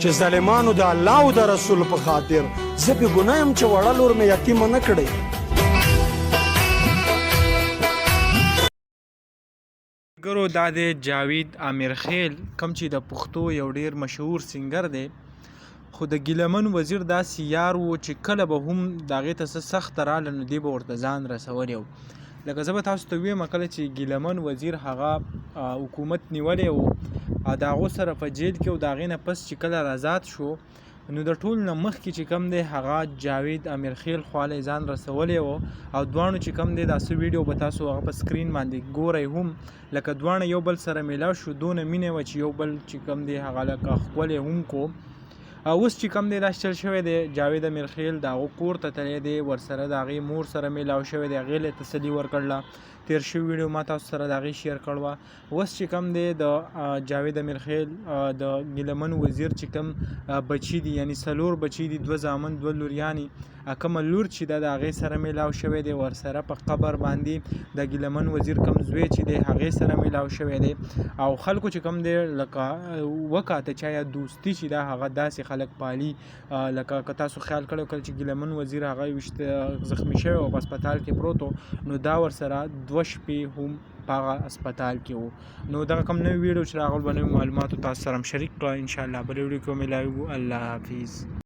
چې ظالمانو د الله او د رسول په خاطر زه بې ګناه یم چې وړه لور مې یتیمه نه کړې. ګرو دا دی جاوید امیرخیل کوم چې د پښتو یو ډیر مشهور سنگر دی، خو د ګیلمن وزیر داسې یار و چې کله به هم د هغې ته څه سخته راله نو دی به ورته ځان رسولی و. لکه زه به تاسو ته ویم کله چې ګیلمن وزیر هغه حکومت نیولی و او د هغو سره په جیل کې و، د هغې نه پس چې کله آزاد شو نو د ټول نه مخکې چې کم دی هغه جاوید امیرخیل خواله ځان رسولی و او دواړو چې کم دی دا څه ویډیو به تاسو هغه په سکرین باندې ګورئ هم، لکه دواړه یو بل سره میلاو شو، دونه مینه وه چې یو بل چې کم دی هغه لکه ښکلی هم کو. اوس چې کم دی دا چل شوی دی جاوید امیرخیل د هغو کور ته تللی دی، ورسره د هغې مور سره میلاو شوی دی، هغې له تسلي ورکړله. تیر شوي ویډیو ما تاسو سره د هغې شیر کړوه. اوس چې کم دی د جاوید امیرخیل د ګیلمن وزیر چې کم بچي دي، یعنی 4 بچي دي، 2 زامن 2 لوریانې، کومه لور چې ده د هغې سره میلاو شوی دی، ورسره په قبر باندې د ګیلمن وزیر کم زوی چې دی هغې سره میلاو شوی دی. او خلکو چې کم دی لکه وکاته چا یا دوستي چې ده هغه داسې خلک پالي، لکه که تاسو خیال کړی کله چې ګیلمن وزیر هغه زخمی شوی او په هسپتال کې پروت و نو دا ورسره 2 شپې هم په هغه هسپتال کې و. نو دغه کوم نوی ویډیو چې راغلی به نوي معلوماتو تاسو سره هم شریک کړه، انشاءالله بلې ویډیو کې به میلاویږو. الله حافظ.